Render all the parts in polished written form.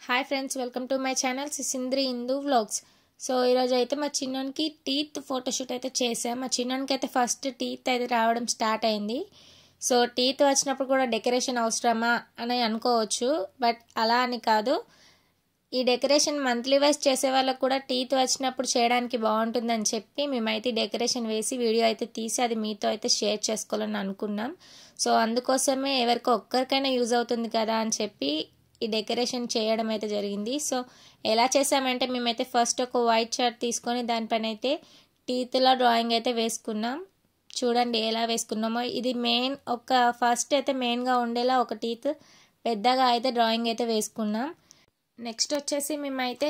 Hi friends, welcome to my channel సిసింద్రి Hindu vlogs. So ఈరోజు అయితే మా చిన్నోనికి టీత్ ఫోటోషూట్ అయితే చేసాం. మా చిన్నోనికి అయితే ఫస్ట్ టీత్ అయితే రావడం స్టార్ట్ అయింది. సో టీత్ వచ్చినప్పుడు కూడా డెకరేషన్ అవసరమా అని అనుకోవచ్చు, బట్ అలా అని కాదు. ఈ డెకరేషన్ మంత్లీ వైజ్ చేసే వాళ్ళకు కూడా టీత్ వచ్చినప్పుడు చేయడానికి బాగుంటుందని చెప్పి మేమైతే డెకరేషన్ వేసి వీడియో అయితే తీసి అది మీతో అయితే షేర్ చేసుకోవాలని అనుకున్నాం. సో అందుకోసమే ఎవరికో ఒక్కరికైనా యూజ్ అవుతుంది కదా అని చెప్పి ఈ డెకరేషన్ చేయడం అయితే జరిగింది. సో ఎలా చేసామంటే మేమైతే ఫస్ట్ ఒక వైట్ చార్ట్ తీసుకొని దానిపైన అయితే టీత్లో డ్రాయింగ్ అయితే వేసుకున్నాం. చూడండి ఎలా వేసుకున్నామో. ఇది మెయిన్ ఫస్ట్ అయితే మెయిన్గా ఉండేలా ఒక టీత్ పెద్దగా అయితే డ్రాయింగ్ అయితే వేసుకున్నాం. నెక్స్ట్ వచ్చేసి మేమైతే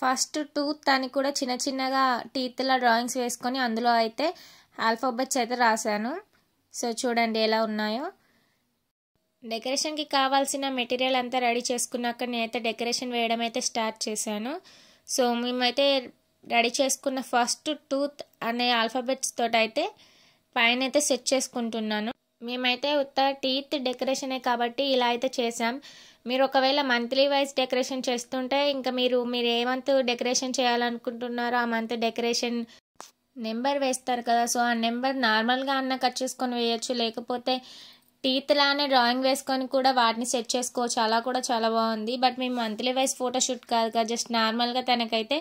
ఫస్ట్ టూత్ అని కూడా చిన్న చిన్నగా టీత్లో డ్రాయింగ్స్ వేసుకొని అందులో అయితే ఆల్ఫాబెట్స్ అయితే రాశాను. సో చూడండి ఎలా ఉన్నాయో. డెకరేషన్కి కావాల్సిన మెటీరియల్ అంతా రెడీ చేసుకున్నాక నేనైతే డెకరేషన్ వేయడం అయితే స్టార్ట్ చేశాను. సో మేమైతే రెడీ చేసుకున్న ఫస్ట్ టూత్ అనే ఆల్ఫాబెట్స్ తోటి అయితే పైన అయితే సెట్ చేసుకుంటున్నాను. మేమైతే ఉత్త టీత్ డెకరేషనే కాబట్టి ఇలా అయితే చేసాం. మీరు ఒకవేళ మంత్లీ వైజ్ డెకరేషన్ చేస్తుంటే ఇంకా మీరు ఏ మంత్ డెకరేషన్ చేయాలనుకుంటున్నారో ఆ మంత్ డెకరేషన్ నెంబర్ వేస్తారు కదా. సో ఆ నెంబర్ నార్మల్గా అన్న కట్ చేసుకొని వేయచ్చు, లేకపోతే టీత్ లానే డ్రాయింగ్ వేసుకొని కూడా వాటిని సెట్ చేసుకోవచ్చు. అలా కూడా చాలా బాగుంది. బట్ మేము మంత్లీ వైజ్ ఫోటోషూట్ కాదు కదా, జస్ట్ నార్మల్గా తనకైతే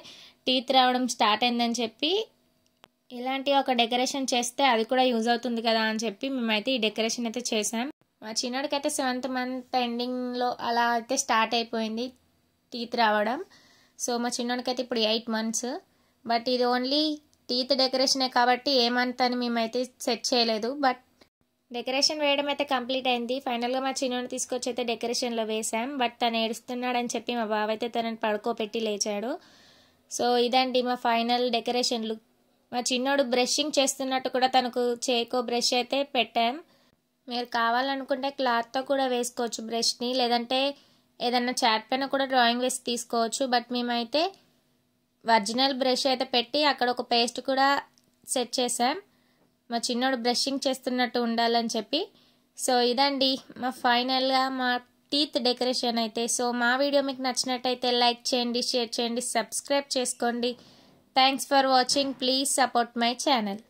టీత్ రావడం స్టార్ట్ అయిందని చెప్పి ఇలాంటి ఒక డెకరేషన్ చేస్తే అది కూడా యూజ్ అవుతుంది కదా అని చెప్పి మేమైతే ఈ డెకరేషన్ అయితే చేసాం. మా చిన్నోడికైతే 7th మంత్ ఎండింగ్లో అలా అయితే స్టార్ట్ అయిపోయింది టీత్ రావడం. సో మా చిన్నోడికైతే ఇప్పుడు 8 months. బట్ ఇది ఓన్లీ టీత్ డెకరేషనే కాబట్టి ఏ మంత్ అని మేమైతే సెట్ చేయలేదు. బట్ డెకరేషన్ వేయడం అయితే కంప్లీట్ అయింది. ఫైనల్గా మా చిన్నోడిని తీసుకొచ్చి అయితే డెకరేషన్లో వేసాం. బట్ తను ఏడుస్తున్నాడని చెప్పి మా బావ అయితే తనని పడుకోబెట్టి లేచాడు. సో ఇదండి మా ఫైనల్ డెకరేషన్ లుక్. మా చిన్నోడు బ్రషింగ్ చేస్తున్నట్టు కూడా తనకు చేకో బ్రష్ అయితే పెట్టాం. మీరు కావాలనుకుంటే క్లాత్తో కూడా వేసుకోవచ్చు బ్రష్ని, లేదంటే ఏదన్నా చాట్ పైన కూడా డ్రాయింగ్ వేసి తీసుకోవచ్చు. బట్ మేమైతే ఒరిజినల్ బ్రష్ అయితే పెట్టి అక్కడ ఒక పేస్ట్ కూడా సెట్ చేసాం, మా చిన్నోడు బ్రషింగ్ చేస్తున్నట్టు ఉండాలని చెప్పి. సో ఇదండి మా ఫైనల్గా మా టీత్ డెకరేషన్ అయితే. సో మా వీడియో మీకు నచ్చినట్టయితే లైక్ చేయండి, షేర్ చేయండి, సబ్స్క్రైబ్ చేసుకోండి. Thanks for watching. Please support my channel.